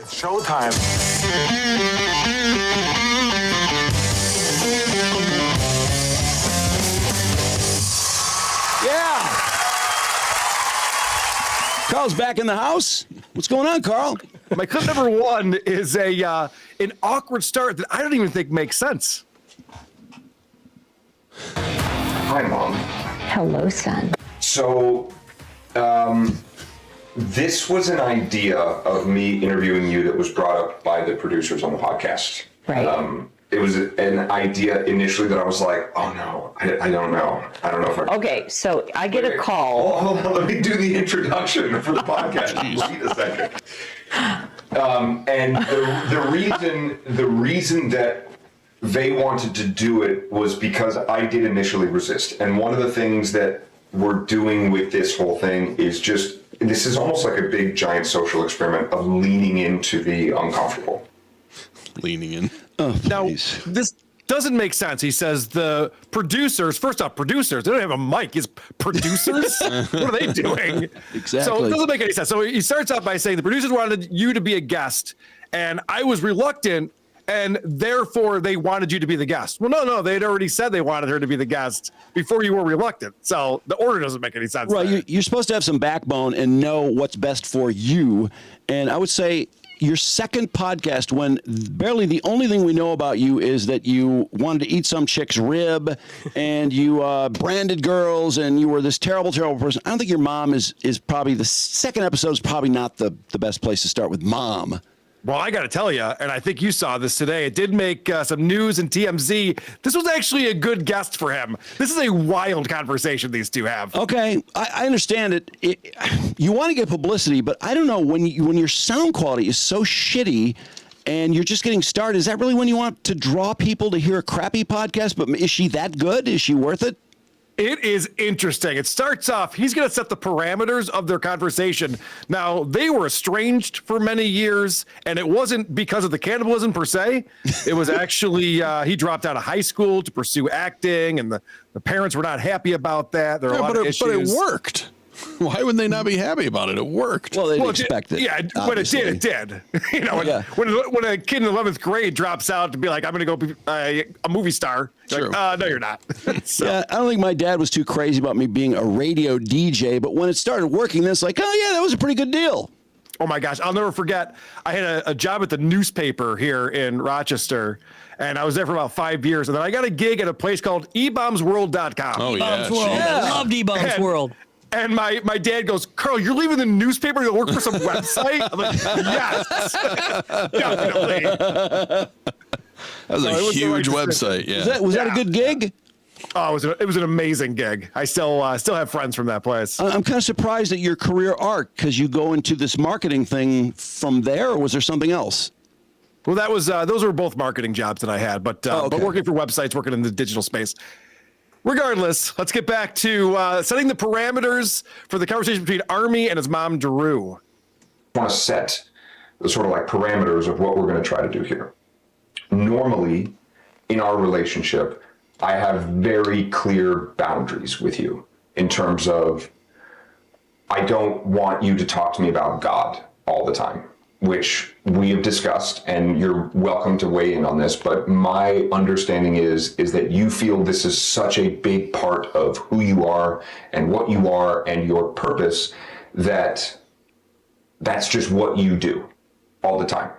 It's showtime. Yeah. Carl's back in the house. What's going on, Karl? My clip number one is an awkward start that I don't even think makes sense. Hi, Mom. Hello, son. So, this was an idea of me interviewing you that was brought up by the producers on the podcast. Right. It was an idea initially that I was like, oh no, I don't know. I don't know if I... Okay, so I get a call. Oh, hold on, let me do the introduction for the podcast. Wait a second. And the reason that they wanted to do it was because I did initially resist. And one of the things that we're doing with this whole thing is this is almost like a big giant social experiment of leaning into the uncomfortable. Leaning in. Oh, now, this doesn't make sense. He says the producers, first off, producers, they don't have a mic. He's producers? What are they doing? Exactly. So it doesn't make any sense. So he starts out by saying the producers wanted you to be a guest, and I was reluctant, and therefore they wanted you to be the guest. Well, no, they'd already said they wanted her to be the guest before you were reluctant. So the order doesn't make any sense. Right. You're supposed to have some backbone and know what's best for you. And I would say your second podcast, when barely the only thing we know about you is that you wanted to eat some chick's rib and you branded girls and you were this terrible, terrible person. I don't think your mom is probably, the second episode is probably not the best place to start with mom. Well, I got to tell you, and I think you saw this today, it did make some news in TMZ. This was actually a good guest for him. This is a wild conversation these two have. Okay, I understand it. You want to get publicity, but I don't know, when your sound quality is so shitty and you're just getting started, is that really when you want to draw people to hear a crappy podcast? But is she that good? Is she worth it? It is interesting. It starts off, he's going to set the parameters of their conversation. Now, they were estranged for many years, and it wasn't because of the cannibalism per se. It was actually, he dropped out of high school to pursue acting, and the parents were not happy about that. There are a lot of issues. But it worked. Why would they not be happy about it? It worked. Well, they didn't expect it. Yeah, obviously. when it did, it did. You know, when a kid in 11th grade drops out to be like, I'm going to go be a movie star. You're like, no, you're not. So. Yeah, I don't think my dad was too crazy about me being a radio DJ, but when it started working, then it's like, oh, yeah, that was a pretty good deal. Oh, my gosh. I'll never forget. I had a job at the newspaper here in Rochester, and I was there for about 5 years. And then I got a gig at a place called ebombsworld.com. Oh, Ebombs World. I loved Ebombs World. And my dad goes, Karl, you're leaving the newspaper to work for some website? I'm like, yes, definitely. That was a huge website. Yeah. Was that a good gig? Oh, it was an amazing gig. I still have friends from that place. I'm kind of surprised at your career arc, because you go into this marketing thing from there, or was there something else? Well, that was those were both marketing jobs that I had, but working for websites, working in the digital space. Regardless, let's get back to setting the parameters for the conversation between Armie and his mom, Drew. I want to set the sort of like parameters of what we're going to try to do here. Normally, in our relationship, I have very clear boundaries with you in terms of I don't want you to talk to me about God all the time, which we have discussed, and you're welcome to weigh in on this, but my understanding is that you feel this is such a big part of who you are and what you are and your purpose that that's just what you do all the time.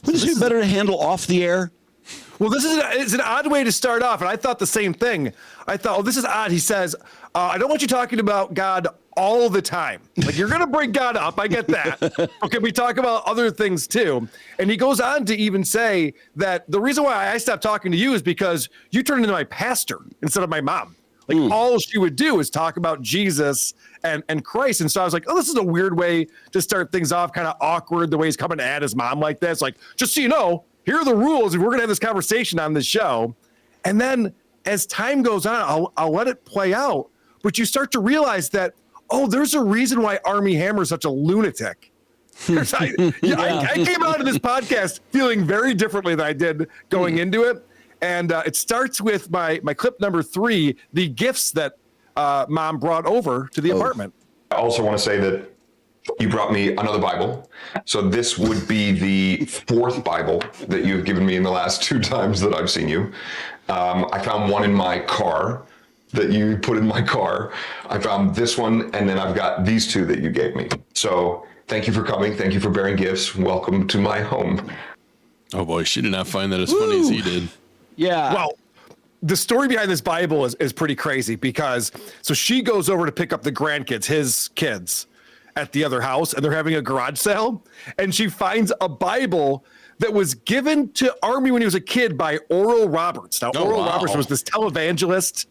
Wouldn't it be better to handle off the air? Well, it's an odd way to start off, and I thought the same thing. I thought, this is odd. He says, I don't want you talking about God all the time. Like, you're going to bring God up. I get that. Okay, we talk about other things too. And he goes on to even say that the reason why I stopped talking to you is because you turned into my pastor instead of my mom. Like, all she would do is talk about Jesus and Christ. And so I was like, oh, this is a weird way to start things off, kind of awkward, the way he's coming at his mom like this. Like, just so you know, here are the rules if we're going to have this conversation on this show. And then as time goes on, I'll let it play out. But you start to realize that, oh, there's a reason why Armie Hammer is such a lunatic. I came out of this podcast feeling very differently than I did going into it. And it starts with my clip number 3, the gifts that mom brought over to the apartment. I also want to say that You brought me another Bible. So this would be the fourth Bible that you've given me in the last 2 times that I've seen you. I found one in my car that you put in my car. I found this one, and then I've got these 2 that you gave me. So thank you for coming. Thank you for bearing gifts. Welcome to my home. Oh boy, she did not find that as funny as he did. Yeah. Well, the story behind this Bible is pretty crazy because so she goes over to pick up the grandkids, his kids, at the other house, and they're having a garage sale, and she finds a Bible that was given to Armie when he was a kid by Oral Roberts. Now, Oral Roberts was this televangelist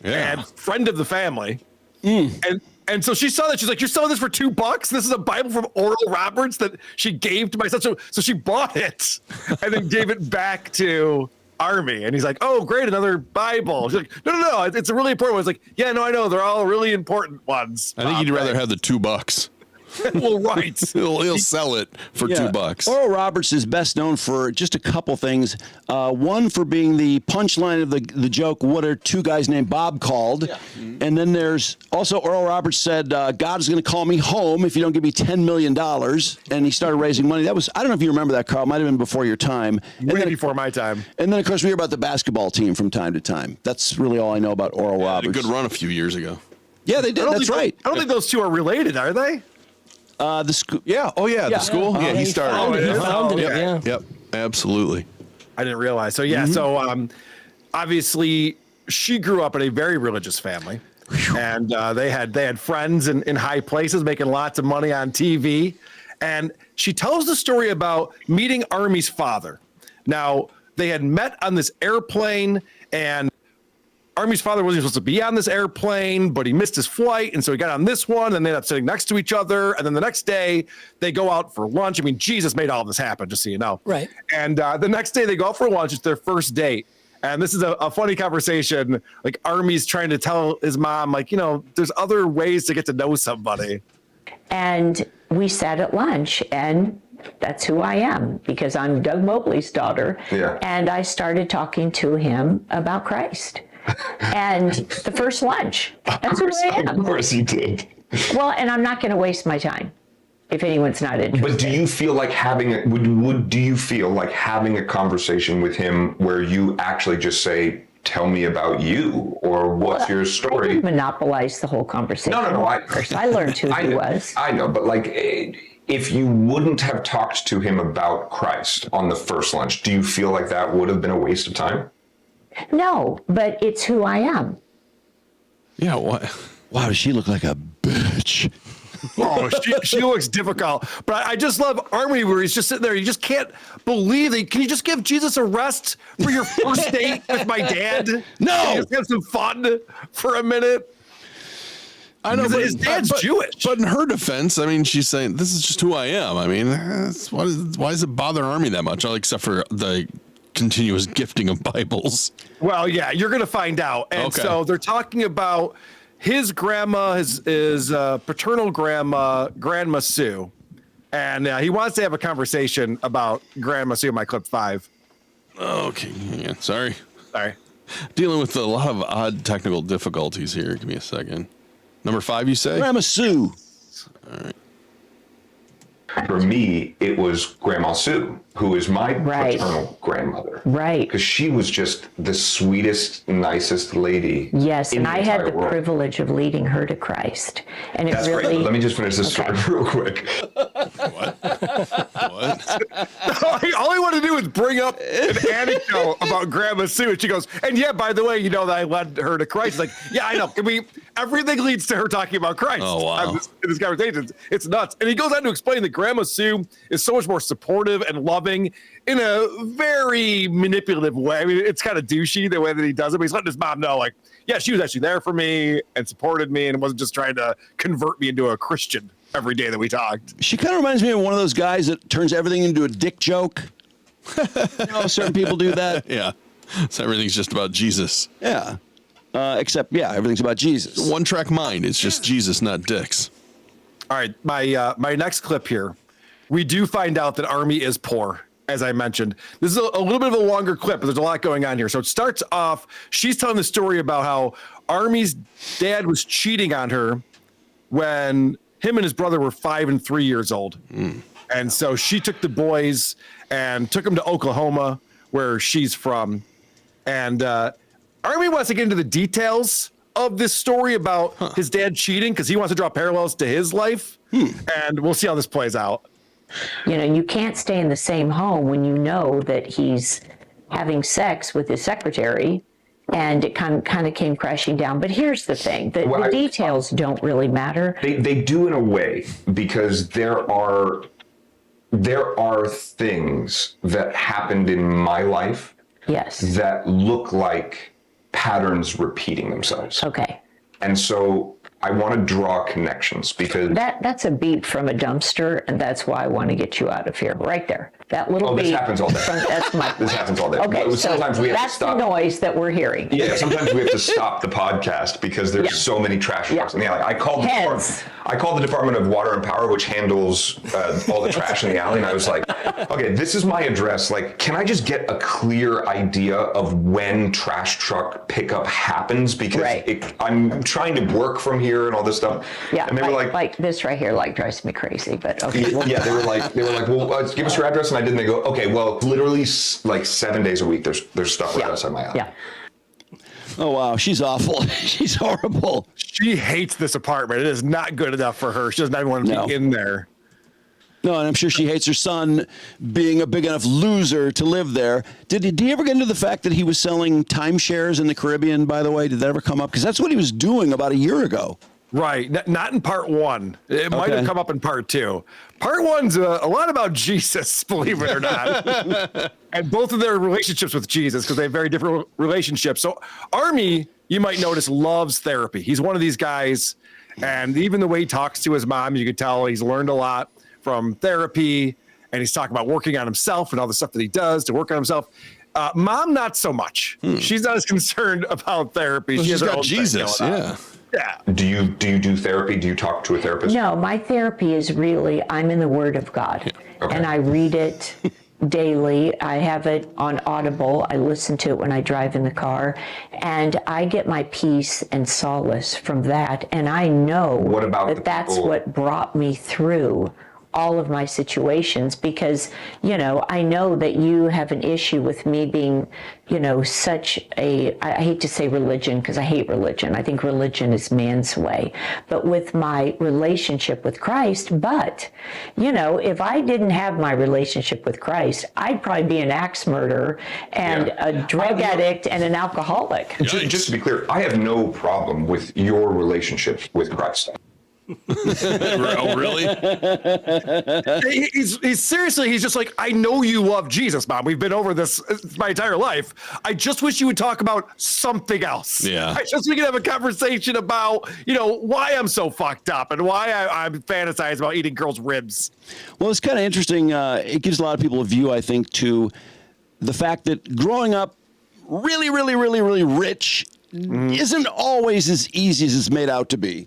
and friend of the family. And so she saw that. She's like, "You're selling this for $2? This is a Bible from Oral Roberts that she gave to my son." So she bought it and then gave it back to Armie. And he's like, "Oh, great, another Bible." She's like, No, it's a really important one. It's like, "Yeah, no, I know. They're all really important ones." I think he'd rather have the $2. Well, right. He'll sell it for $2. Oral Roberts is best known for just a couple things. One, for being the punchline of the joke, "What are 2 guys named Bob called?" Yeah. And then there's also Oral Roberts said, "God is going to call me home if you don't give me $10 million." And he started raising money. That was, I don't know if you remember that, Carl. It might have been before your time. Way before my time. And then, of course, we hear about the basketball team from time to time. That's really all I know about Oral Roberts. Had a good run a few years ago. Yeah, they did. That's right. I don't think those 2 are related, are they? The school. Yeah. Oh, yeah. The school. Yeah, he started. it. Founded it, yeah. Yep. Absolutely. I didn't realize. So yeah, so obviously she grew up in a very religious family, and they had friends in high places making lots of money on TV, and she tells the story about meeting Armie's father. Now they had met on this airplane, and Armie's father wasn't supposed to be on this airplane, but he missed his flight. And so he got on this one, and they ended up sitting next to each other. And then the next day they go out for lunch. I mean, Jesus made all of this happen, just so you know. Right. And the next day they go out for lunch. It's their first date. And this is a funny conversation. Like, Armie's trying to tell his mom, like, there's other ways to get to know somebody. And we sat at lunch, and that's who I am, because I'm Doug Mobley's daughter. Yeah. And I started talking to him about Christ. And the first lunch, that's who I am. Of course you did. Well, and I'm not going to waste my time if anyone's not interested. But do you feel like having a conversation with him where you actually just say, "Tell me about you," or "What's your I story"? didn't monopolize the whole conversation. No. Of course, I learned who he was. I know, but like, if you wouldn't have talked to him about Christ on the first lunch, do you feel like that would have been a waste of time? No, but it's who I am. Yeah. What? Wow, does she look like a bitch? Oh, she looks difficult. But I just love Armie, where he's just sitting there. You just can't believe it. Can you just give Jesus a rest for your first date with my dad? No. Can you just have some fun for a minute? I know, but his dad's Jewish. But in her defense, I mean, she's saying, "This is just who I am." I mean, why does it bother Armie that much? Except for the continuous gifting of Bibles. Well, yeah, you're going to find out. And Okay. so they're talking about his grandma, his paternal grandma, Grandma Sue. And he wants to have a conversation about Grandma Sue in my clip 5. Okay. Yeah, sorry. Sorry. Dealing with a lot of odd technical difficulties here. Give me a second. Number 5, you say? Grandma Sue. All right. For me, it was Grandma Sue, who is my Right. paternal grandmother. Right. Because she was just the sweetest, nicest lady. Yes, in and I had entire the world. privilege of leading her to Christ. And it That's really... great. Let me just finish this Okay. story real quick. What? All I want to do is bring up an anecdote about Grandma Sue. And she goes, "And yeah, by the way, that I led her to Christ." Like, yeah, I know. Everything leads to her talking about Christ. Oh, wow. In this conversation. It's nuts. And he goes on to explain that Grandma Sue is so much more supportive and loving in a very manipulative way. I mean, it's kind of douchey the way that he does it, but he's letting his mom know, like, yeah, she was actually there for me and supported me and wasn't just trying to convert me into a Christian every day that we talked. She kind of reminds me of one of those guys that turns everything into a dick joke. Certain people do that. Yeah. So everything's just about Jesus. Yeah. Except, everything's about Jesus. One track mind. It's just Jesus, not dicks. All right, my next clip here, we do find out that Armie is poor, as I mentioned. This is a little bit of a longer clip, but there's a lot going on here. So it starts off, she's telling the story about how Armie's dad was cheating on her when him and his brother were 5 and 3 years old. And so she took the boys and took them to Oklahoma, where she's from. And Armie wants to get into the details of this story about his dad cheating because he wants to draw parallels to his life. And we'll see how this plays out. You know, you can't stay in the same home when you know that he's having sex with his secretary, and it kind of came crashing down. But here's the thing, the details don't really matter. They do in a way, because there are things that happened in my life Yes. that look like patterns repeating themselves. Okay. And so I want to draw connections because That's a beep from a dumpster, and that's why I want to get you out of here. Right there. That little beep. this happens all day. That's my point. This happens all day. Okay, But so sometimes we have to that's the stop. noise that we're hearing. Yeah, sometimes we have to stop the podcast because there's so many trash trucks. And I called the Department of Water and Power, which handles all the trash in the alley, and I was like, okay, this is my address. Like, can I just get a clear idea of when trash truck pickup happens? Because I'm trying to work from here and all this stuff. Yeah, and they were like this right here, drives me crazy. But okay. Yeah, they were like, well, give us your address, and I did. And they go, okay, well, literally like 7 days a week, there's stuff right outside my alley. Yeah. Oh, wow. She's awful. She's horrible. She hates this apartment. It is not good enough for her. She doesn't even want to be in there. No, and I'm sure she hates her son being a big enough loser to live there. Did he ever get into the fact that he was selling timeshares in the Caribbean, by the way? Did that ever come up? Because that's what he was doing about a year ago. Right. Not in part 1. It might have come up in part 2. Part 1's a lot about Jesus, believe it or not. And both of their relationships with Jesus, because they have very different relationships. So Armie, you might notice, loves therapy. He's one of these guys. And even the way he talks to his mom, you could tell he's learned a lot from therapy. And he's talking about working on himself and all the stuff that he does to work on himself. Mom, not so much. She's not as concerned about therapy. Well, she has she's her got own thing Jesus, going on. yeah. Yeah. Do you do therapy? Do you talk to a therapist? No, my therapy is really, I'm in the Word of God, and I read it daily. I have it on Audible. I listen to it when I drive in the car, and I get my peace and solace from that. And I know that's what brought me through all of my situations, because, I know that you have an issue with me being, such I hate to say religion, because I hate religion. I think religion is man's way, but with my relationship with Christ. But, if I didn't have my relationship with Christ, I'd probably be an axe murderer and a drug addict and an alcoholic. Just to be clear, I have no problem with your relationship with Christ. Oh, really? He's seriously, he's just like, I know you love Jesus, Mom. We've been over this my entire life. I just wish you would talk about something else. Yeah. I just we could have a conversation about, why I'm so fucked up and why I fantasize about eating girls' ribs. Well, it's kind of interesting. It gives a lot of people a view, I think, to the fact that growing up really, really, really, really rich isn't always as easy as it's made out to be.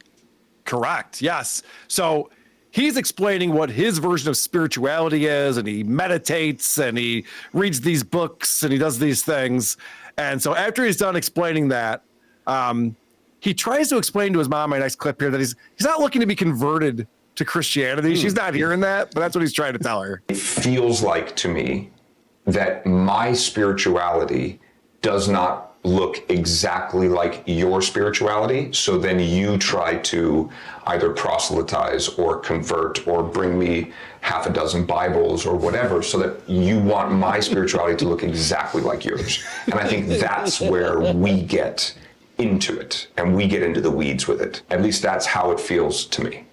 Correct. Yes. So he's explaining what his version of spirituality is, and he meditates and he reads these books and he does these things. And so after he's done explaining that, he tries to explain to his mom, my next clip here, that he's not looking to be converted to Christianity. She's not hearing that, but that's what he's trying to tell her. It feels like to me that my spirituality does not look exactly like your spirituality. So then you try to either proselytize or convert or bring me half a dozen Bibles or whatever, so that you want my spirituality to look exactly like yours. And I think that's where we get into it and we get into the weeds with it. At least that's how it feels to me.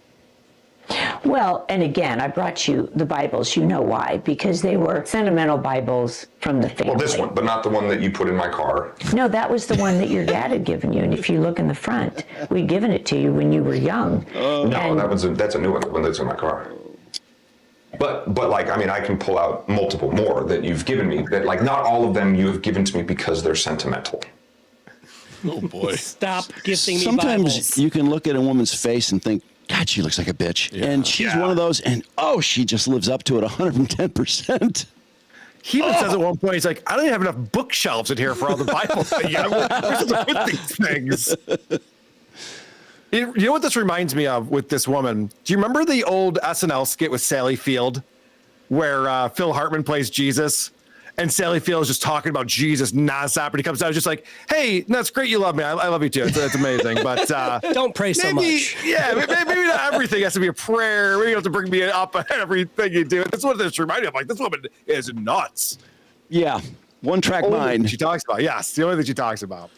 Well, and again, I brought you the Bibles. You know why? Because they were sentimental Bibles from the family. Well, this one, but not the one that you put in my car. No, that was the one that your dad had given you. And if you look in the front, we'd given it to you when you were young. No, that's a new one, the one that's in my car. But like, I mean, I can pull out multiple more that you've given me, that like not all of them you have given to me because they're sentimental. Oh boy. Stop gifting me Sometimes Bibles. you can look at a woman's face and think, God, she looks like a bitch. Yeah. And she's one of those, and she just lives up to it 110%. He even says at one point, he's like, I don't even have enough bookshelves in here for all the Bibles. We're supposed to put these things. You know what this reminds me of with this woman? Do you remember the old SNL skit with Sally Field where Phil Hartman plays Jesus? And Sally Field is just talking about Jesus nonstop. And he comes out just like, hey, that's great. You love me. I love you too. It's amazing. But Don't pray so much. Yeah, maybe not everything has to be a prayer. Maybe you have to bring me up on everything you do. That's what this reminded me of. Like, this woman is nuts. Yeah. One track mind. She talks about. Yes, the only thing she talks about.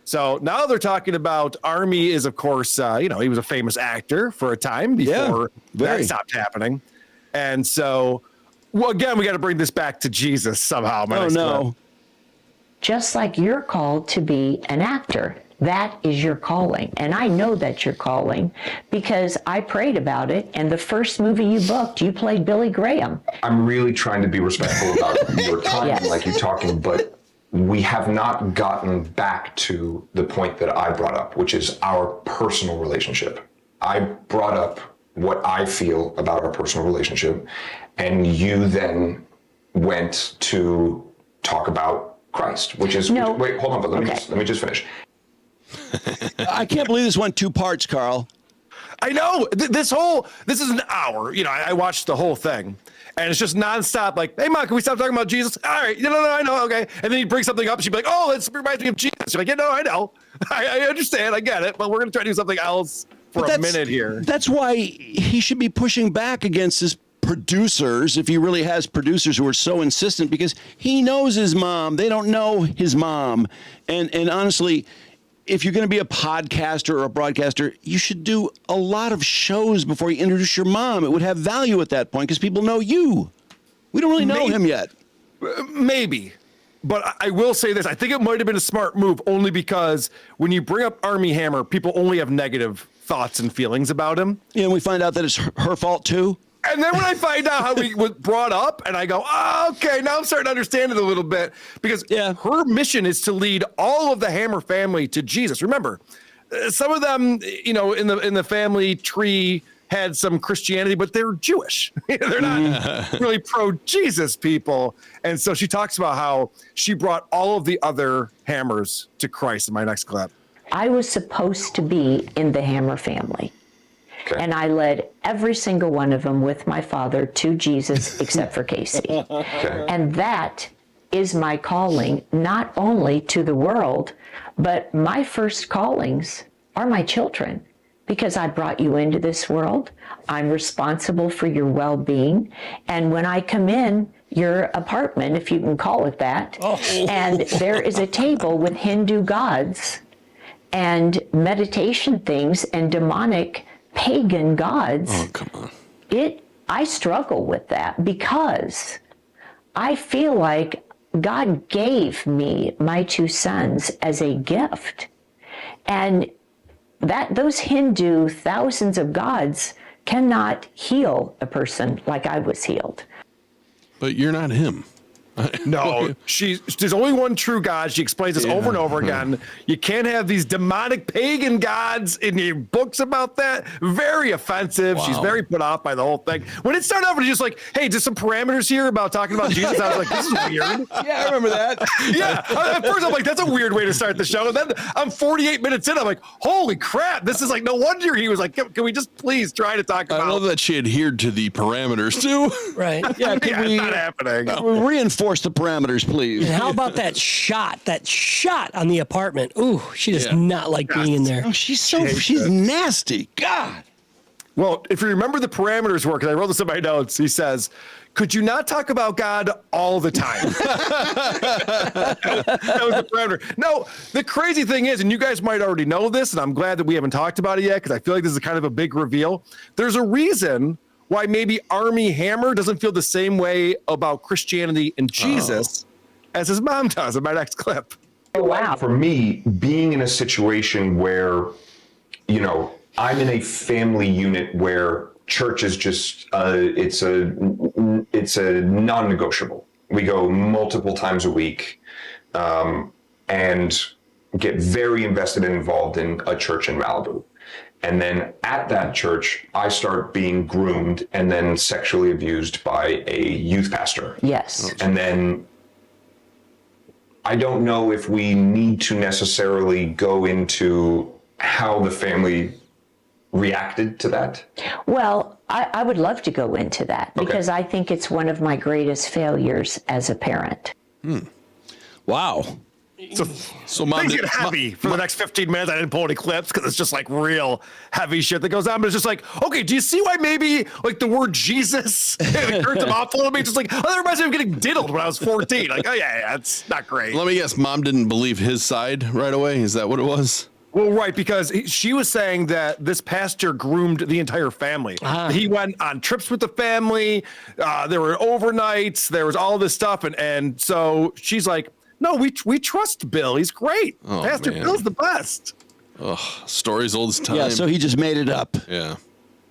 So now they're talking about Armie is, of course, he was a famous actor for a time before that stopped happening. And so, well, again, we got to bring this back to Jesus somehow. No. Just like you're called to be an actor. That is your calling. And I know that's your calling because I prayed about it. And the first movie you booked, you played Billy Graham. I'm really trying to be respectful about your time, Yes. like you're talking, but we have not gotten back to the point that I brought up, which is our personal relationship. I brought up what I feel about our personal relationship, and you then went to talk about Christ, which is No. wait, hold on, but let me just finish. I can't believe this went 2 parts, Karl. I know this is an hour. I watched the whole thing, and it's just nonstop. Like, hey, Mom, can we stop talking about Jesus? All right, no, I know, okay. And then he'd bring something up, and she'd be like, oh, this reminds me of Jesus. You're like, yeah, no, I know, I understand, I get it, but we're gonna try to do something else for a minute here. That's why he should be pushing back against his producers, if he really has producers who are so insistent, because he knows his mom. They don't know his mom. And honestly, if you're going to be a podcaster or a broadcaster, you should do a lot of shows before you introduce your mom. It would have value at that point because people know you. We don't really know him yet. Maybe. But I will say this. I think it might have been a smart move only because when you bring up Armie Hammer, people only have negative thoughts and feelings about him. And we find out that it's her fault too. And then when I find out how he was brought up, and I go, oh, okay, now I'm starting to understand it a little bit, because her mission is to lead all of the Hammer family to Jesus. Remember, some of them, in the family tree had some Christianity, but they're Jewish. They're not really pro-Jesus people. And so she talks about how she brought all of the other Hammers to Christ in my next clip. I was supposed to be in the Hammer family. Okay. And I led every single one of them with my father to Jesus, except for Casey. Okay. And that is my calling, not only to the world, but my first callings are my children, because I brought you into this world. I'm responsible for your well-being. And when I come in your apartment, if you can call it that, and there is a table with Hindu gods and meditation things and demonic pagan gods. Oh, come on. I struggle with that because I feel like God gave me my 2 sons as a gift. And those Hindu thousands of gods cannot heal a person like I was healed. But you're not him. No, there's only one true God. She explains this over and over again. You can't have these demonic pagan gods in your books about that. Very offensive. Wow. She's very put off by the whole thing. When it started off, it was just like, hey, just some parameters here about talking about Jesus. I was like, this is weird. Yeah, I remember that. Yeah. At first, I'm like, that's a weird way to start the show. And then I'm 48 minutes in. I'm like, holy crap. This is like, no wonder he was like, can we just please try to talk about I love that she adhered to the parameters too. Right. Yeah, it's not happening. Reinforce the parameters, please. And how about that shot on the apartment? Ooh, she does not like being in there. Oh, she's nasty. God. Well, if you remember the parameters were, because I wrote this in my notes, he says, could you not talk about God all the time? That was the parameter. No, the crazy thing is, and you guys might already know this, and I'm glad that we haven't talked about it yet, because I feel like this is kind of a big reveal. There's a reason why maybe Armie Hammer doesn't feel the same way about Christianity and Jesus as his mom does in my next clip. Oh, wow. For me, being in a situation where, I'm in a family unit where church is just, it's a non-negotiable. We go multiple times a week and get very invested and involved in a church in Malibu. And then at that church, I start being groomed and then sexually abused by a youth pastor. Yes. And then I don't know if we need to necessarily go into how the family reacted to that? Well, I would love to go into that because I think it's one of my greatest failures as a parent. Wow. So Mom, things get heavy for the next 15 minutes. I didn't pull any clips because it's just like real heavy shit that goes on. But it's just like, okay, do you see why maybe like the word Jesus it hurts him off a little bit? Just like, oh, that reminds me of getting diddled when I was 14. Like, oh yeah, it's not great. Let me guess, Mom didn't believe his side right away. Is that what it was? Well, right, because she was saying that this pastor groomed the entire family. He went on trips with the family. There were overnights. There was all this stuff, and so she's like, no, we trust Bill. He's great. Oh, Pastor man. Bill's the best. Ugh, stories old as time. Yeah, so he just made it up. Yeah.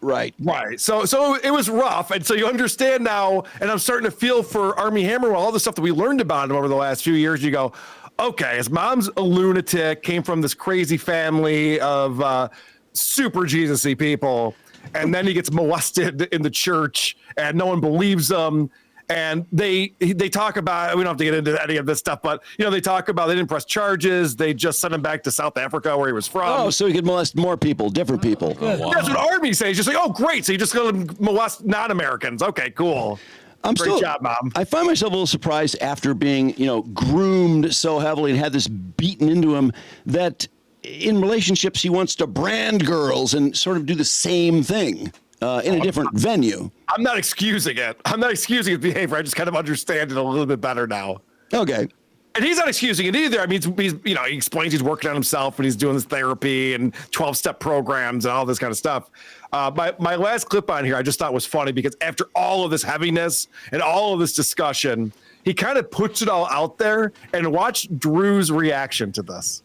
Right. Right. So it was rough. And so you understand now, and I'm starting to feel for Armie Hammer, all the stuff that we learned about him over the last few years. You go, okay, his mom's a lunatic, came from this crazy family of super Jesus-y people. And then he gets molested in the church and no one believes him. And they talk about, we don't have to get into any of this stuff, but they talk about they didn't press charges. They just sent him back to South Africa where he was from. Oh, so he could molest more people, different people. Wow. That's what Armie says. He's just like, oh, great. So you just going to molest non-Americans. Okay, cool. Great job, Mom. I find myself a little surprised after being, groomed so heavily and had this beaten into him that in relationships he wants to brand girls and sort of do the same thing in a different venue. I'm not excusing it. I'm not excusing his behavior. I just kind of understand it a little bit better now. Okay. And he's not excusing it either. I mean, he's he explains he's working on himself and he's doing this therapy and 12-step programs and all this kind of stuff. My last clip on here I just thought was funny because after all of this heaviness and all of this discussion, he kind of puts it all out there, and watch Drew's reaction to this.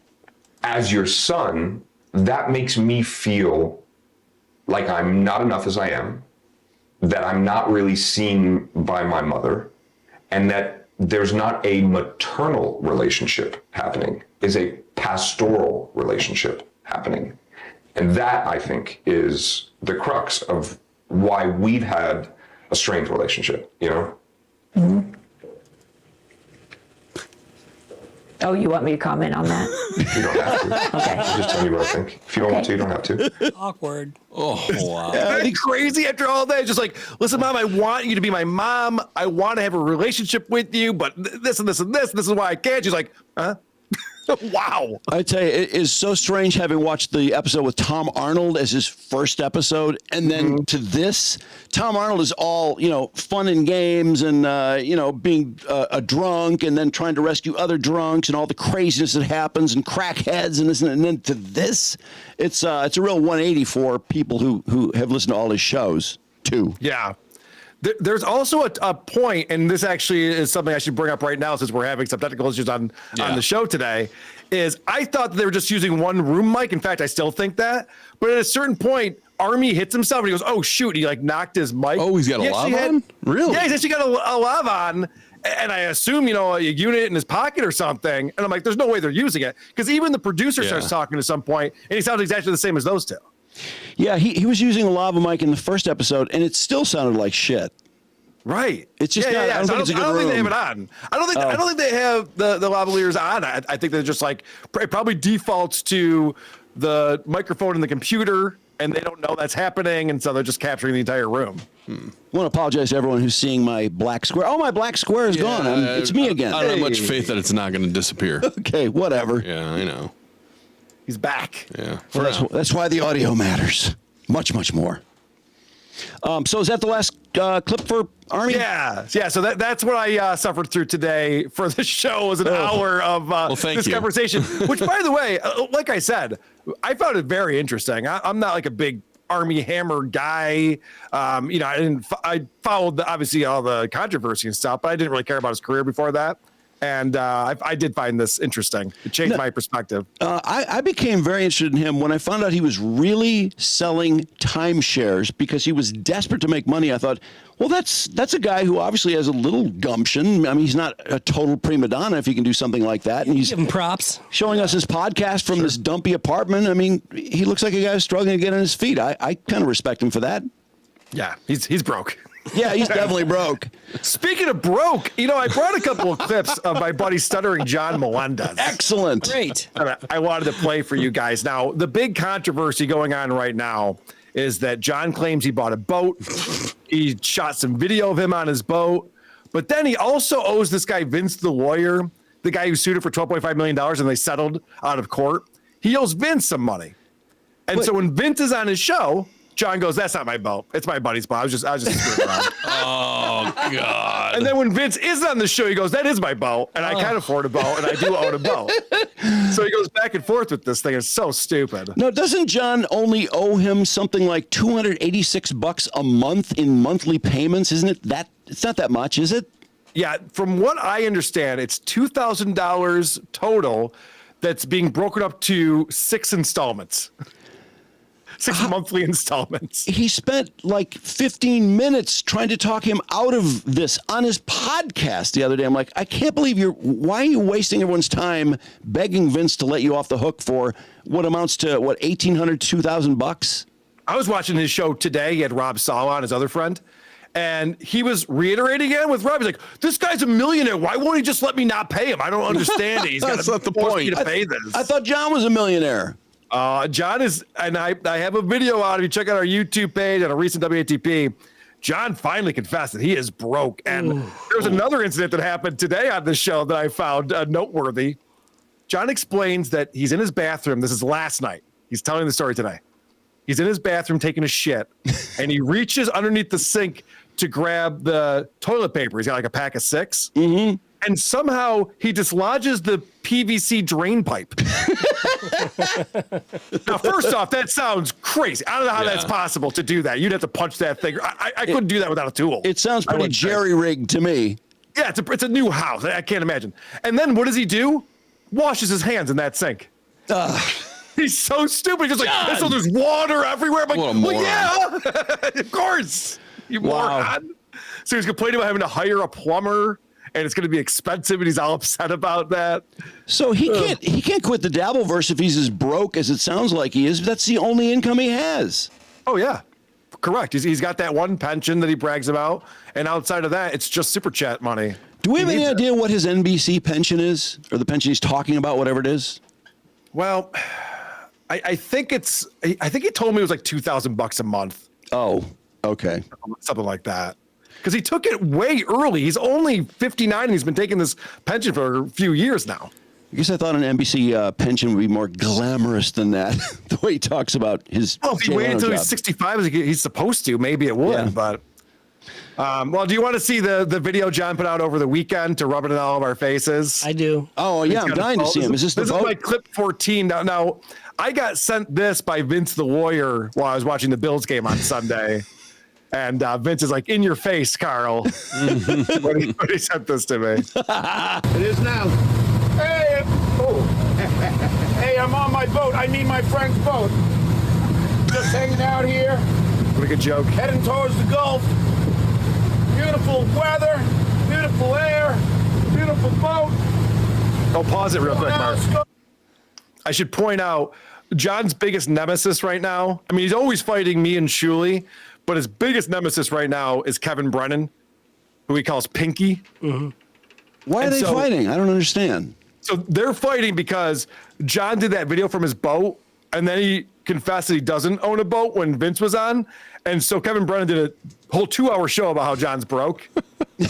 As your son, that makes me feel like I'm not enough as I am, that I'm not really seen by my mother, and that there's not a maternal relationship happening, is a pastoral relationship happening. And that, I think, is the crux of why we've had a strained relationship, Mm-hmm. Oh, you want me to comment on that? You don't have to. Okay. I'm just telling you what I think. If you don't want to, you don't have to. Awkward. Oh, wow. Isn't that crazy after all that? Just like, listen, Mom, I want you to be my mom. I want to have a relationship with you, but this and this and this. This is why I can't. She's like, huh? Wow. I tell you, it is so strange having watched the episode with Tom Arnold as his first episode, and then to this, Tom Arnold is all, fun and games and, being a drunk and then trying to rescue other drunks and all the craziness that happens and crackheads and this and then to this, it's a real 180 for people who have listened to all his shows too. Yeah. There's also a point, and this actually is something I should bring up right now since we're having some technical issues on the show today, is I thought that they were just using one room mic. In fact, I still think that. But at a certain point, Armie hits himself and he goes, oh, shoot. He knocked his mic. Oh, he's got a lav on? Really? Yeah, he's actually got a lav on. And I assume, a unit in his pocket or something. And I'm like, there's no way they're using it. Because even the producer starts talking at some point, and he sounds exactly the same as those two. Yeah, he was using a lava mic in the first episode, and it still sounded like shit. Right. It's just not. I don't think it's a good room. I don't think they have it on. I don't think they have the lavaliers on. I think they're just like it probably defaults to the microphone in the computer, and they don't know that's happening, and so they're just capturing the entire room. I want to apologize to everyone who's seeing my black square. Oh, my black square is gone. It's me again. I don't have much faith that it's not going to disappear. Okay, whatever. Yeah, I know. He's back. Yeah. Well, that's why the audio matters. Much, much more. So is that the last clip for Armie? Yeah. So that's what I suffered through today for the show, was an hour of this conversation. Which, by the way, like I said, I found it very interesting. I'm not like a big Armie Hammer guy. I followed obviously all the controversy and stuff, but I didn't really care about his career before that. And I did find this interesting. It changed my perspective. I became very interested in him when I found out he was really selling timeshares because he was desperate to make money. I thought, well, that's a guy who obviously has a little gumption. I mean, he's not a total prima donna if he can do something like that. And he's give him props. Showing us his podcast from this dumpy apartment. I mean, he looks like a guy who's struggling to get on his feet. I kind of respect him for that. Yeah, he's broke. Yeah, he's definitely broke. Speaking of broke, I brought a couple of clips of my buddy Stuttering John Melendez. Excellent. Great. I wanted to play for you guys. Now, the big controversy going on right now is that John claims he bought a boat. He shot some video of him on his boat. But then he also owes this guy, Vince the lawyer, the guy who sued him for $12.5 million and they settled out of court. He owes Vince some money. And so when Vince is on his show, John goes, "That's not my boat. It's my buddy's boat. I was just screwing around." Oh God. And then when Vince is on the show, he goes, "That is my boat, and I can afford a boat, and I do own a boat." So he goes back and forth with this thing. It's so stupid. No, doesn't John only owe him something like $286 a month in monthly payments? Isn't it that? It's not that much, is it? Yeah, from what I understand, it's $2,000 total that's being broken up to 6 installments. 6 monthly installments. He spent like 15 minutes trying to talk him out of this on his podcast the other day. I'm like, I can't believe why are you wasting everyone's time begging Vince to let you off the hook for what amounts to $1,800, $2,000? I was watching his show today. He had Rob Sala on, his other friend. And he was reiterating again with Rob. He's like, "This guy's a millionaire. Why won't he just let me not pay him? I don't understand it. He's got That's not the point. to pay this." I thought John was a millionaire. John is, and I have a video out. If you check out our YouTube page on a recent WATP, John finally confessed that he is broke. And there was another incident that happened today on the show that I found noteworthy. John explains that he's in his bathroom. This is last night. He's telling the story today. He's in his bathroom taking a shit, and he reaches underneath the sink to grab the toilet paper. He's got like a pack of 6. Mm-hmm. And somehow he dislodges the PVC drain pipe. Now, first off, that sounds crazy. I don't know how that's possible to do that. You'd have to punch that thing. I couldn't do that without a tool. It sounds pretty jerry-rigged to me. Yeah, it's a new house. I can't imagine. And then what does he do? Washes his hands in that sink. He's so stupid. He's just like, and so there's water everywhere. I'm like, well, yeah, of course, you moron. So he's complaining about having to hire a plumber, and it's going to be expensive, and he's all upset about that. So he can't quit the Dabbleverse if he's as broke as it sounds like he is. That's the only income he has. Oh yeah, correct. He's got that one pension that he brags about, and outside of that, it's just super chat money. Do we have any idea what his NBC pension is, or the pension he's talking about, whatever it is? Well, I think he told me it was like $2,000 a month. Oh, okay. Something like that. Because he took it way early. He's only 59 and he's been taking this pension for a few years now. I guess I thought an NBC pension would be more glamorous than that. The way he talks about his. Well, if he waited until he's 65 as he's supposed to, maybe it would. Yeah. But well, do you want to see the video John put out over the weekend to rub it in all of our faces? I do. Oh yeah, I'm dying to see him. Is this the vote? Is my clip 14 now? I got sent this by Vince the lawyer while I was watching the Bills game on Sunday. And Vince is like, "In your face, Karl." when he sent this to me. It is now. Hey, hey, I'm on my boat. I mean my friend's boat. Just hanging out here. What a good joke. Heading towards the Gulf. Beautiful weather, beautiful air, beautiful boat. I'll pause it real quick, Mark. I should point out John's biggest nemesis right now. I mean, he's always fighting me and Shuli, but his biggest nemesis right now is Kevin Brennan, who he calls Pinky. Mm-hmm. Why are they fighting? I don't understand. So they're fighting because John did that video from his boat, and then he confessed that he doesn't own a boat when Vince was on. And so Kevin Brennan did a whole 2-hour show about how John's broke. And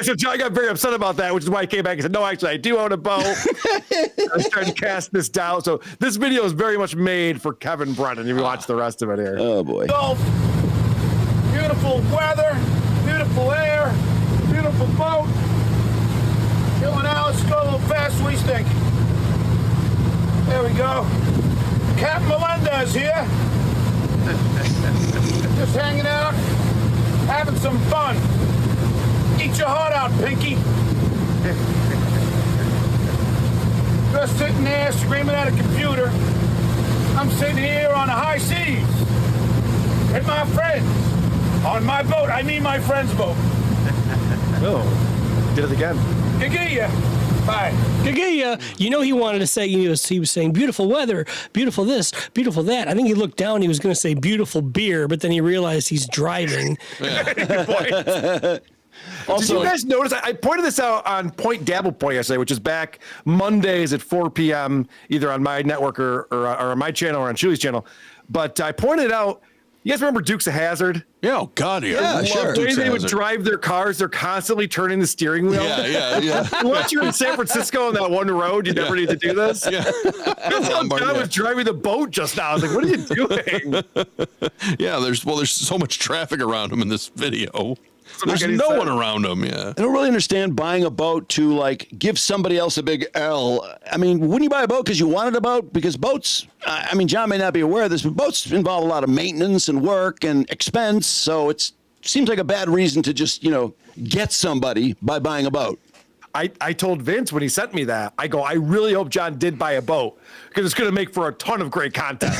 so John got very upset about that, which is why he came back and said, "No, actually, I do own a boat." I was trying to cast this down. So this video is very much made for Kevin Brennan. If you watch the rest of it here. Oh, boy. Gulf. Beautiful weather, beautiful air, beautiful boat. Chilling out. Let's go a little fast. What do you think? There we go. Captain Melendez here. Just hanging out, having some fun. Eat your heart out, Pinky. Just sitting there screaming at a computer. I'm sitting here on the high seas with my friends on my boat. I mean my friend's boat. Oh, did it again. You get ya. Bye. You know, he wanted to say, he was saying beautiful weather, beautiful this, beautiful that. I think he looked down, he was going to say beautiful beer, but then he realized he's driving. Good point. Also, did you guys notice? I pointed this out on Point Dabble Point yesterday, which is back Mondays at 4 p.m. either on my network or on my channel or on Chili's channel. But I pointed out, you guys remember Dukes of Hazzard? Yeah, oh God, yeah, sure. The way they would drive their cars, they're constantly turning the steering wheel. Yeah. Once you're in San Francisco on that one road, you never need to do this. Yeah. That's how John was driving the boat just now. I was like, what are you doing? Yeah, there's so much traffic around him in this video. There's no one around him. Yeah. I don't really understand buying a boat to like give somebody else a big L. I mean, wouldn't you buy a boat because you wanted a boat? Because boats, I mean, John may not be aware of this, but boats involve a lot of maintenance and work and expense. So it seems like a bad reason to just, get somebody by buying a boat. I told Vince when he sent me that, I go, I really hope John did buy a boat because it's going to make for a ton of great content.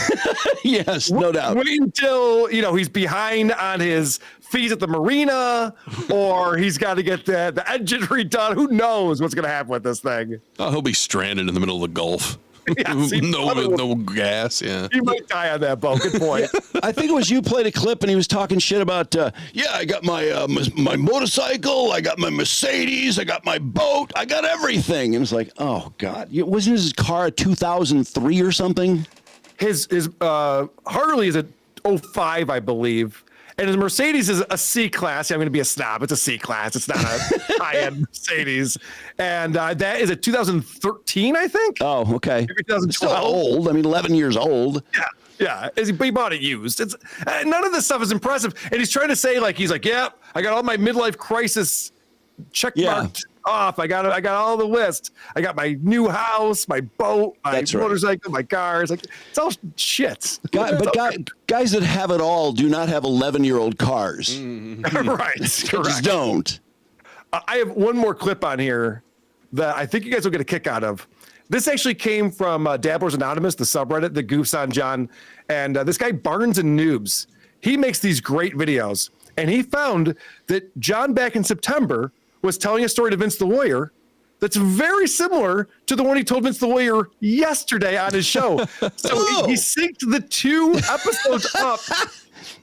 Yes, no doubt. Wait until, he's behind on his fees at the marina or he's got to get the engine redone. Who knows what's going to happen with this thing? Oh, he'll be stranded in the middle of the Gulf. Yeah, no gas. Yeah, he might die on that boat. Good point. I think it was you played a clip and he was talking shit about. I got my my motorcycle, I got my Mercedes, I got my boat, I got everything. And it's like, oh God, wasn't his car a 2003 or something? His Harley is a 05, I believe. And his Mercedes is a C class. I'm going to be a snob. It's a C class. It's not a high-end Mercedes. And that is a 2013, I think. Oh, okay. Maybe 2012. It's still old. I mean, 11 years old. Yeah. He bought it used. It's none of this stuff is impressive. And he's trying to say he's like, yeah, I got all my midlife crisis checkmarked off. I got all the list. I got my new house, my boat, my motorcycle, my cars. Like it's all shit. Guys that have it all do not have 11-year-old cars. Right. Just don't. I have one more clip on here that I think you guys will get a kick out of. This actually came from Dabblers Anonymous, the subreddit that goofs on John. And this guy, Barnes and Noobs, he makes these great videos. And he found that John back in September was telling a story to Vince the Warrior that's very similar to the one he told Vince the Warrior yesterday on his show. So he synced the two episodes up.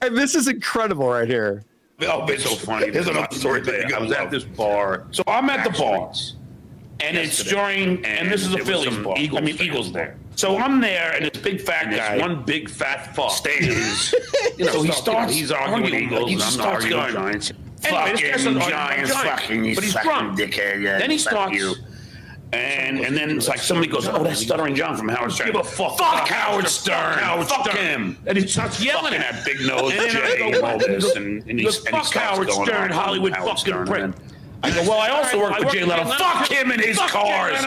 And this is incredible right here. Oh, it's so funny. There's another story there. I was at this bar. So I'm at the bar. And it's during, and this is a Phillies bar. Eagles there. So I'm there, and this big fat guy, one big fat fuck, stays. So he's arguing Eagles, he just starts going, Giants. Anyway, this guy's an Giants, fucking, but he's drunk. Then he starts, and then it's like somebody goes, oh, that's Stuttering John from Howard Stern. Give a fuck. Fuck Howard Stern. Fuck him. And he starts yelling at that big nose Jay and all this, and he fuck Howard Stern, Hollywood fucking prick. I go, well, I also work for Jay Leno. Fuck him and his cars.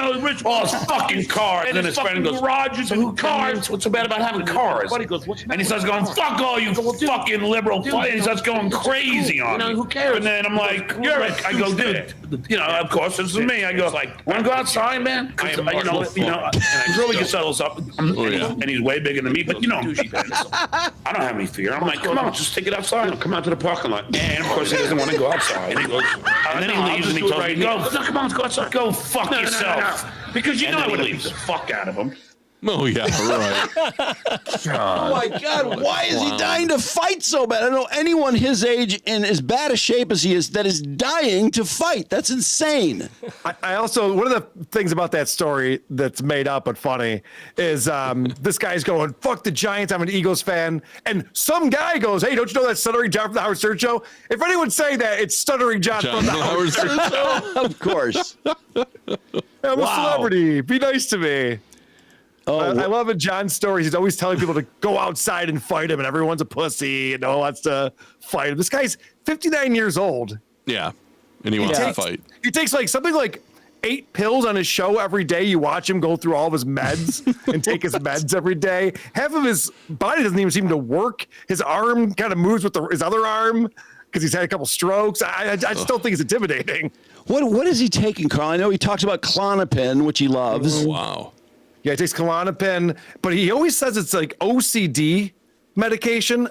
All his fucking cars. And then his friend goes, garages and cars. What's so bad about having cars? And he starts going, fuck all you fucking liberal. And he starts going crazy on me. Who cares? And then I'm like, you're right. I go, dude, of course, this is me. I go, want to go outside, man? And he really gets settles up. And he's way bigger than me, but I don't have any fear. I'm like, come on, just take it outside. Come out to the parking lot. And of course, he doesn't want to go outside. And he goes, and then he leaves and he tells me, go, come on, let's go outside. Go fuck yourself. Because I would leave the fuck out of him. Oh, yeah, right. Oh, my God. Why is he dying to fight so bad? I don't know anyone his age in as bad a shape as he is that is dying to fight. That's insane. I also, one of the things about that story that's made up but funny is this guy's going, fuck the Giants. I'm an Eagles fan. And some guy goes, hey, don't you know that Stuttering John from the Howard Stern Show? If anyone's saying that, it's Stuttering John from the Howard Stern Show. Of course. I'm a celebrity. Be nice to me. Oh, I love in John's stories. He's always telling people to go outside and fight him, and everyone's a pussy and no one wants to fight him. This guy's 59 years old. Yeah, and he wants to fight. He takes something like 8 pills on his show every day. You watch him go through all of his meds and take his meds every day. Half of his body doesn't even seem to work. His arm kind of moves with his other arm because he's had a couple strokes. I just don't think it's intimidating. What is he taking, Carl? I know he talks about Klonopin, which he loves. Oh, wow. Yeah, he takes Klonopin, but he always says it's like OCD medication.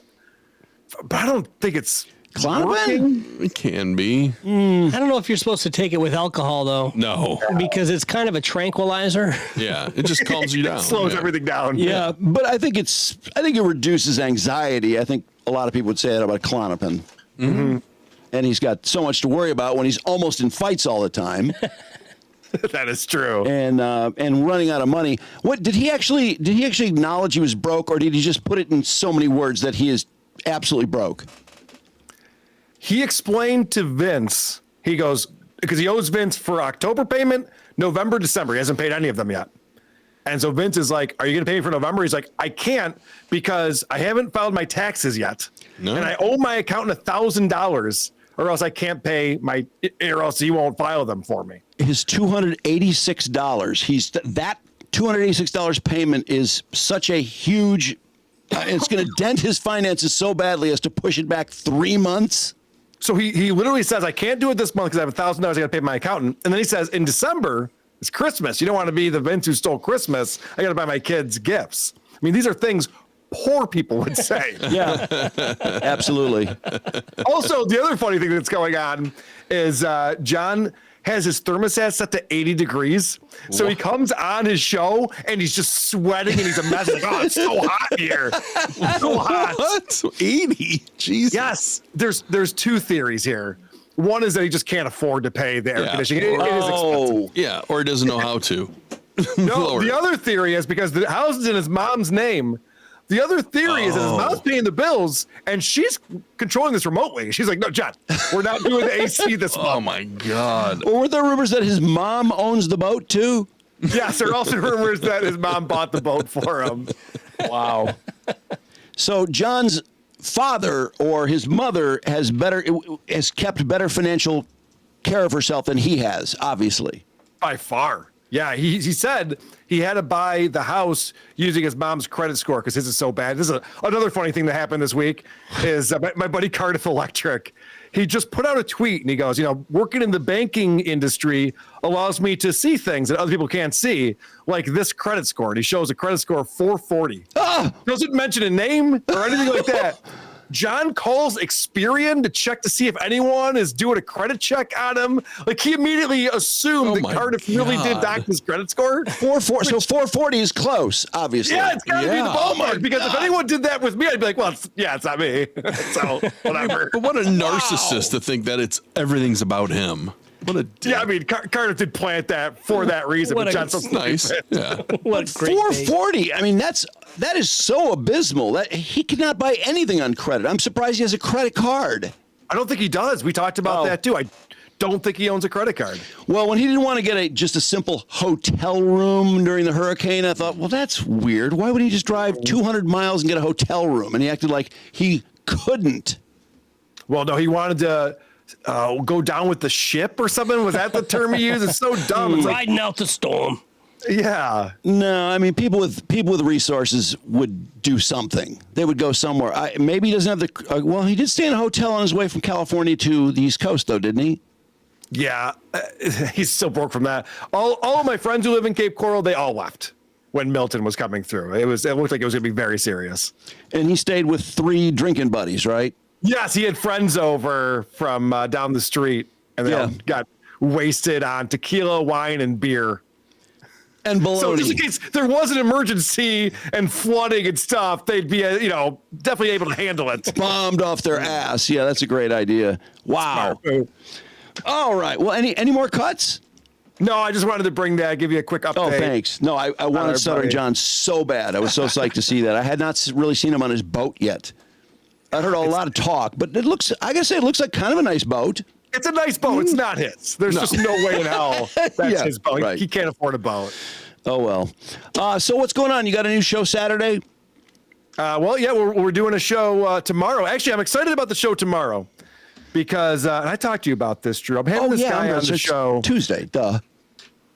But I don't think it's Klonopin? It can be. I don't know if you're supposed to take it with alcohol though. No. Because it's kind of a tranquilizer. Yeah, it just calms you down. Slows yeah. everything down. Yeah, but I think it reduces anxiety. I think a lot of people would say that about Klonopin. Mm-hmm. And he's got so much to worry about when he's almost in fights all the time. That is true. And running out of money. What did he actually acknowledge he was broke, or did he just put it in so many words that he is absolutely broke? He explained to Vince, he goes, because he owes Vince for October payment, November, December. He hasn't paid any of them yet. And so Vince is like, are you going to pay me for November? He's like, I can't because I haven't filed my taxes yet. No. And I owe my accountant $1,000 or else I can't pay or else he won't file them for me. His $286, that $286 payment is such a huge, it's going to dent his finances so badly as to push it back 3 months. So he literally says, I can't do it this month because I have $1,000 I got to pay my accountant. And then he says, in December, it's Christmas. You don't want to be the Vince who stole Christmas. I got to buy my kids gifts. I mean, these are things poor people would say. Yeah, absolutely. Also, the other funny thing that's going on is John has his thermostat set to 80 degrees. So he comes on his show and he's just sweating and he's a mess. Like, oh, it's so hot here. It's so hot. What? 80? Jesus. Yes. There's two theories here. One is that he just can't afford to pay the air conditioning. It is expensive. Yeah, or he doesn't know how to. No, the other theory is because the house is in his mom's name. The other theory is that his mom's paying the bills and she's controlling this remotely. She's like, no, John, we're not doing the AC this month. Oh, my God. Or were there rumors that his mom owns the boat, too? Yes, there are also rumors that his mom bought the boat for him. Wow. So John's father or his mother has kept better financial care of herself than he has, obviously. By far. Yeah, he said he had to buy the house using his mom's credit score because his is so bad. This is another funny thing that happened this week is my buddy Cardiff Electric. He just put out a tweet and he goes, working in the banking industry allows me to see things that other people can't see, like this credit score. And he shows a credit score of 440. Doesn't mention a name or anything like that. John calls Experian to check to see if anyone is doing a credit check on him. Like he immediately assumed that Cardiff really did dock his credit score. 440. So 440 is close, obviously. Yeah, it's got to be the ballpark because if anyone did that with me, I'd be like, well, it's not me. So whatever. But what a narcissist to think that everything's about him. What a dick. Yeah, I mean, Cardiff did plant that for that reason. But John's so nice. Yeah. What a great 440. I mean, that is so abysmal that he cannot buy anything on credit. I'm surprised he has a credit card. I don't think he does. We talked about that too. I don't think he owns a credit card. Well, when he didn't want to get just a simple hotel room during the hurricane, I thought, well, that's weird. Why would he just drive 200 miles and get a hotel room? And he acted like he couldn't. Well, no, he wanted to go down with the ship or something. Was that the term he used? It's so dumb. It's Riding out the storm. Yeah. No, I mean, people with resources would do something. They would go somewhere. Maybe he doesn't have well, he did stay in a hotel on his way from California to the East Coast, though, didn't he? Yeah, he's still broke from that. All of my friends who live in Cape Coral, they all left when Milton was coming through. It looked like it was going to be very serious. And he stayed with 3 drinking buddies, right? Yes, he had friends over from down the street, and they all got wasted on tequila, wine, and beer. And bologna. So just in case there was an emergency and flooding and stuff, they'd be, definitely able to handle it. Bombed off their ass. Yeah, that's a great idea. Wow. All right. Well, any more cuts? No, I just wanted to give you a quick update. Oh, thanks. No, I wanted Stuttering John so bad. I was so psyched to see that. I had not really seen him on his boat yet. I heard a lot of talk, but I gotta say, it looks like kind of a nice boat. It's a nice boat. It's not his. There's just no way in hell that's his boat. Right. He can't afford a boat. Oh, well. So what's going on? You got a new show Saturday? Well, yeah, we're doing a show tomorrow. Actually, I'm excited about the show tomorrow because I talked to you about this, Drew. I'm having this guy on the show. Tuesday, duh.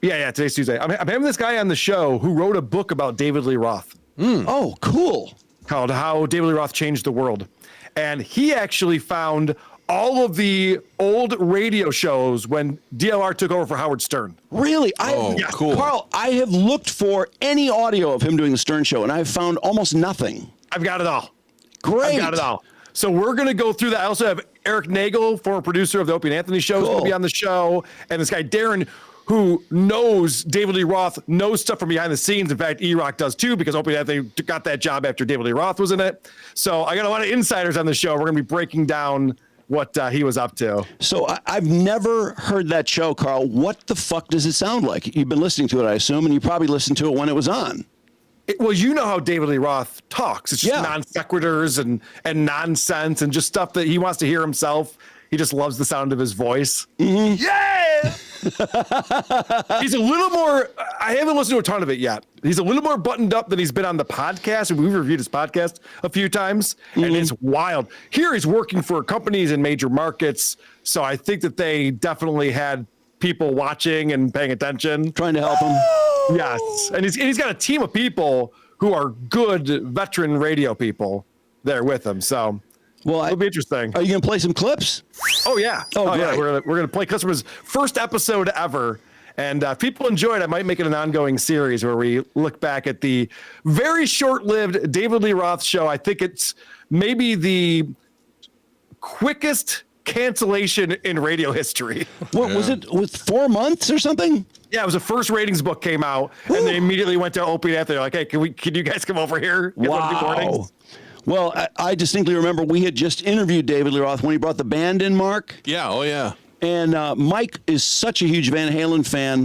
Yeah, today's Tuesday. I'm having this guy on the show who wrote a book about David Lee Roth. Oh, cool. Called How David Lee Roth Changed the World. And he actually found all of the old radio shows when DLR took over for Howard Stern. Really? Cool. Karl, I have looked for any audio of him doing the Stern show, and I've found almost nothing. I've got it all. Great. I've got it all. So we're going to go through that. I also have Eric Nagel, former producer of the Opie and Anthony show, is going to be on the show. And this guy, Darren, who knows David Lee Roth, knows stuff from behind the scenes. In fact, E-Rock does too, because Opie and Anthony got that job after David Lee Roth was in it. So I got a lot of insiders on the show. We're going to be breaking down what he was up to. So I've never heard that show, Karl. What the fuck does it sound like? You've been listening to it, I assume, and you probably listened to it when it was on. Well, you know how David Lee Roth talks. It's just non sequiturs and nonsense and just stuff that he wants to hear himself. He just loves the sound of his voice. Mm-hmm. Yeah! He's a little more, I haven't listened to a ton of it yet. He's a little more buttoned up than he's been on the podcast. We've reviewed his podcast a few times, and it's wild. Here he's working for companies in major markets, so I think that they definitely had people watching and paying attention. Trying to help him. Yes, and he's got a team of people who are good veteran radio people there with him, so... Well, it'll be interesting. Are you going to play some clips? Oh, yeah. Oh yeah. We're going to play customers' first episode ever. And if people enjoy it, I might make it an ongoing series where we look back at the very short-lived David Lee Roth show. I think it's maybe the quickest cancellation in radio history. What was it? With 4 months or something? Yeah, it was the first ratings book came out, and they immediately went to Opie and Anthony. They're like, hey, can you guys come over here? Wow. Well, I distinctly remember we had just interviewed David Lee Roth when he brought the band in, Mark. Yeah, oh yeah. And Mike is such a huge Van Halen fan,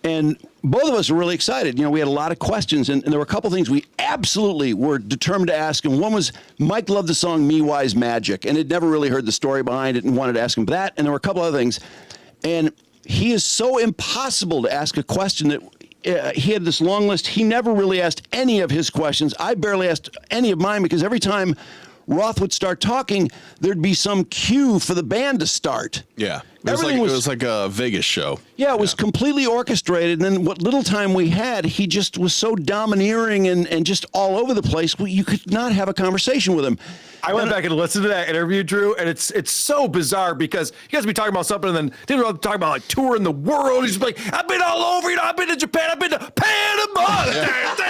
and both of us were really excited. You know, we had a lot of questions, and there were a couple things we absolutely were determined to ask him. One was Mike loved the song Me Wise Magic, and had never really heard the story behind it and wanted to ask him that. And there were a couple other things. And he is so impossible to ask a question that he had this long list. He never really asked any of his questions. I barely asked any of mine because every time Roth would start talking, there'd be some cue for the band to start. Yeah. It was like a Vegas show. Yeah, it was completely orchestrated. And then what little time we had, he just was so domineering and just all over the place. You could not have a conversation with him. I went back and listened to that interview, Drew, and it's so bizarre because you guys be talking about something and then David Roth talking about like touring the world. He's like, I've been all over, I've been to Japan, I've been to Panama.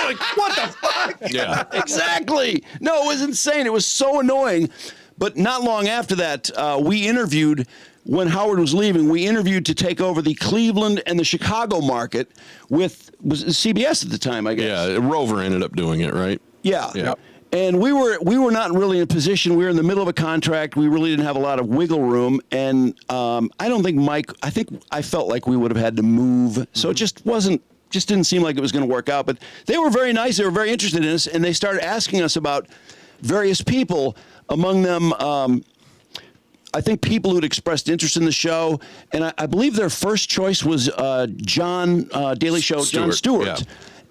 Like, what the fuck? Yeah, exactly. No, it was insane. It was so annoying. But not long after that, we interviewed, when Howard was leaving, we interviewed to take over the Cleveland and the Chicago market was CBS at the time, I guess. Yeah, Rover ended up doing it, right? Yeah. Yeah. And we were not really in a position. We were in the middle of a contract. We really didn't have a lot of wiggle room. And I don't think I felt like we would have had to move. So it just didn't seem like it was going to work out. But they were very nice. They were very interested in us. And they started asking us about various people, among them, I think people who'd expressed interest in the show. And I believe their first choice was John, Daily Show, Jon Stewart. Yeah.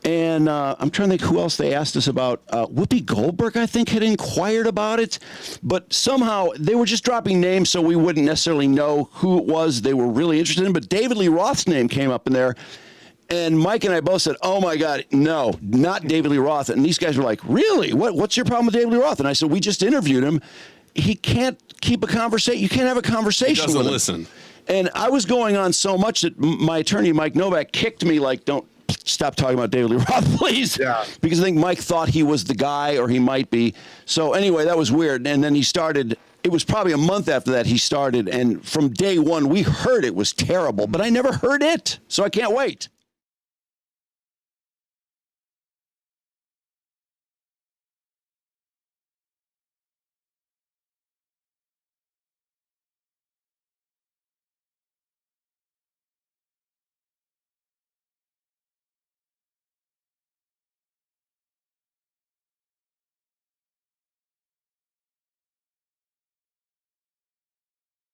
And I'm trying to think who else they asked us about. Whoopi Goldberg, I think, had inquired about it. But somehow they were just dropping names so we wouldn't necessarily know who it was they were really interested in. But David Lee Roth's name came up in there. And Mike and I both said, oh, my God, no, not David Lee Roth. And these guys were like, really? What's your problem with David Lee Roth? And I said, we just interviewed him. He can't keep a conversation. You can't have a conversation with him. He doesn't listen. And I was going on so much that my attorney, Mike Novak, kicked me like, don't stop talking about David Lee Roth, please. Yeah. Because I think Mike thought he was the guy, or he might be. So anyway, that was weird. And then he started, it was probably a month after that he started. And from day one, we heard it was terrible, but I never heard it. So I can't wait.